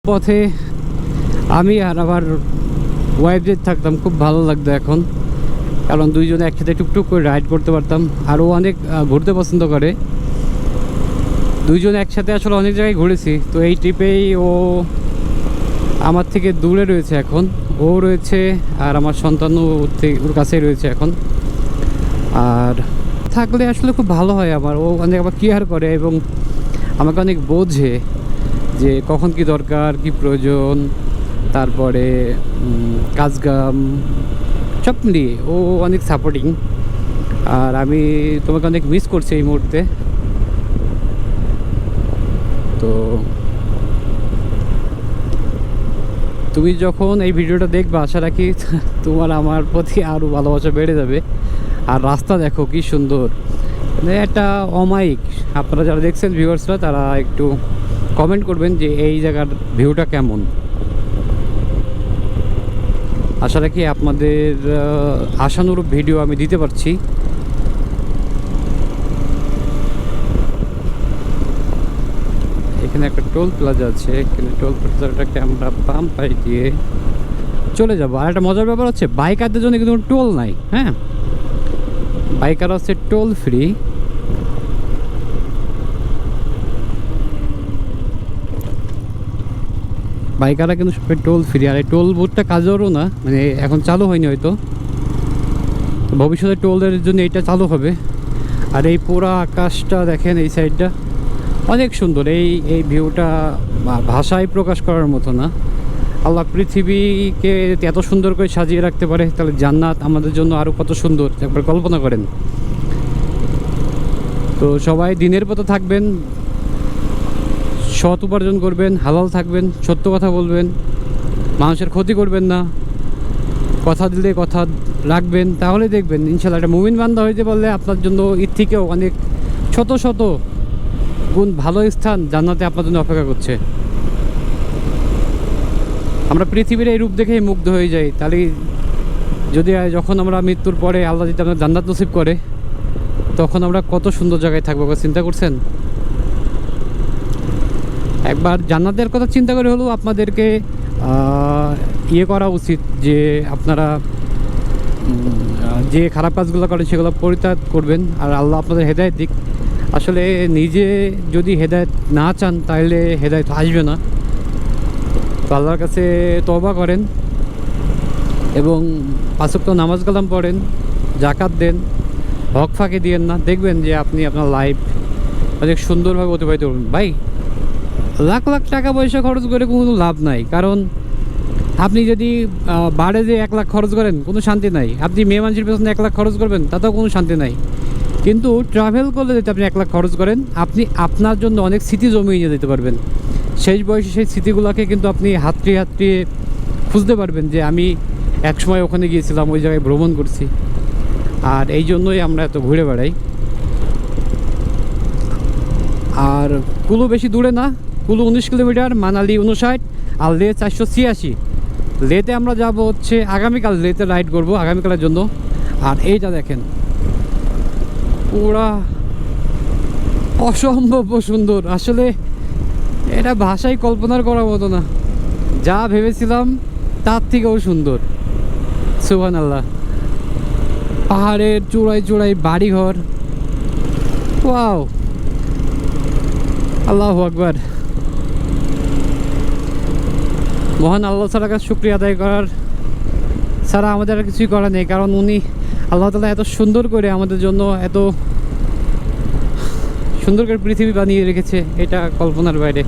পথে আমি আর আমার ওয়াইফ যে থাকতাম খুব ভালো লাগতো এখন, কারণ দুইজনে একসাথে টুকটুক করে রাইড করতে পারতাম। আর ও অনেক ঘুরতে পছন্দ করে, দুইজনে একসাথে আসলে অনেক জায়গায় ঘুরেছি। তো এই ট্রিপেই ও আমার থেকে দূরে রয়েছে এখন, ও রয়েছে আর আমার সন্তানও ওর কাছেই রয়েছে এখন। আর থাকলে আসলে খুব ভালো হয় আমার, ও অনেক আবার কেয়ার করে এবং আমাকে অনেক বোঝে যে কখন কি দরকার, কি প্রয়োজন, তারপরে কাজকাম সব মিলিয়ে ও অনেক সাপোর্টিং। আর আমি তোমাকে অনেক মিস করছি এই মুহূর্তে। তো তুমি যখন এই ভিডিওটা দেখবে আশা রাখি তোমার আমার প্রতি আরও ভালোবাসা বেড়ে যাবে। আর রাস্তা দেখো কি সুন্দর, মানে একটা অমায়িক। আপনারা যারা দেখছেন ভিউয়ার্সরা, তারা একটু কমেন্ট করবেন যে এই জায়গার ভিউটা কেমন। আশা রাখি আপনাদের আশানুরূপ ভিডিও আমি দিতে পারছি। এখানে একটা টোল প্লাজা আছে, এখানে টোল প্লাজাটাকে আমরা বাম পাশ দিয়ে চলে যাবো। আর একটা মজার ব্যাপার হচ্ছে বাইকারদের জন্য কিন্তু টোল নাই। হ্যাঁ, বাইকার হচ্ছে টোল ফ্রি। বাইকাররা কিন্তু সবাই টোল ফ্রি। আর এই টোল বুথটা কাজেরও না, মানে এখন চালু হয়নি হয়তো, ভবিষ্যতে টোলের জন্য এইটা চালু হবে। আর এই পুরো আকাশটা দেখেন, এই সাইডটা অনেক সুন্দর। এই ভিউটা ভাষায় প্রকাশ করার মতো না। আল্লাহ পৃথিবীকে এত সুন্দর করে সাজিয়ে রাখতে পারে, তাহলে জান্নাত আমাদের জন্য আরও কত সুন্দর একবার কল্পনা করেন। তো সবাই দিনের পথে থাকবেন, সৎ উপার্জন করবেন, হালাল থাকবেন, সত্য কথা বলবেন, মানুষের ক্ষতি করবেন না, কথা দিলে কথা রাখবেন, তাহলে দেখবেন ইনশাল্লাহ একটা মুমিন বান্দা হইতে পারলে আপনার জন্য এর থেকেও অনেক শত শত গুণ ভালো স্থান জান্নাতে আপনার জন্য অপেক্ষা করছে। আমরা পৃথিবীর এই রূপ দেখেই মুগ্ধ হয়ে যাই, তাহলে যদি যখন আমরা মৃত্যুর পরে আল্লাহ যদি আপনার জান্নাত নসিব করে, তখন আমরা কত সুন্দর জায়গায় থাকবো চিন্তা করছেন? একবার জান্নাতের কথা চিন্তা করে হলেও আপনাদেরকে ইয়ে করা উচিত যে আপনারা যে খারাপ কাজগুলো করেন সেগুলো পরিত্যাগ করবেন, আর আল্লাহ আপনাদের হেদায়েত দিক। আসলে নিজে যদি হেদায়েত না চান তাহলে হেদায়েত আসবে না। তো আল্লাহর কাছে তওবা করেন এবং 5 ওয়াক্ত নামাজ কালাম পড়েন, জাকাত দেন, হক ফাঁকি দিয়েন না। দেখবেন যে আপনি আপনার লাইফ অনেক সুন্দরভাবে অতিবাহিত করবেন। ভাই, লাখ লাখ টাকা পয়সা খরচ করে কোনো লাভ নাই, কারণ আপনি যদি বাড়ে যে 1 লাখ খরচ করেন কোনো শান্তি নাই। আপনি মেয়ে মানুষের পেছনে 1 লাখ খরচ করবেন তাতেও কোনো শান্তি নাই। কিন্তু ট্রাভেল করলে যদি আপনি 1 লাখ খরচ করেন, আপনি আপনার জন্য অনেক স্মৃতি জমিয়ে নিয়ে যেতে পারবেন। শেষ বয়সে সেই স্মৃতিগুলোকে কিন্তু আপনি হাতড়িয়ে হাতড়িয়ে খুঁজতে পারবেন যে আমি একসময় ওখানে গিয়েছিলাম, ওই জায়গায় ভ্রমণ করছি। আর এই জন্যই আমরা এত ঘুরে বেড়াই। আর কুলু বেশি দূরে না, কুলু 19 কিলোমিটার, মানালি 59, আর লে 486। লেতে আমরা যাব হচ্ছে আগামীকাল, লেতে রাইড করব আগামীকালের জন্য। আর এইটা দেখেন, পুরা অসম্ভব সুন্দর। আসলে এটা ভাষায় কল্পনার করার মতো না, যা ভেবেছিলাম তার থেকেও সুন্দর। সুবহানাল্লাহ। পাহাড়ের চূড়ায় চূড়ায় বাড়িঘর, ওয়াও, আল্লাহু আকবার। মহান আল্লাহ তাআলার কাছে শুকরিয়া আদায় করার ছাড়া আমাদের আর কিছুই করার নেই, কারণ উনি আল্লাহ তাআলা এত সুন্দর করে আমাদের জন্য এত সুন্দর করে পৃথিবী বানিয়ে রেখেছে, এটা কল্পনার বাইরে।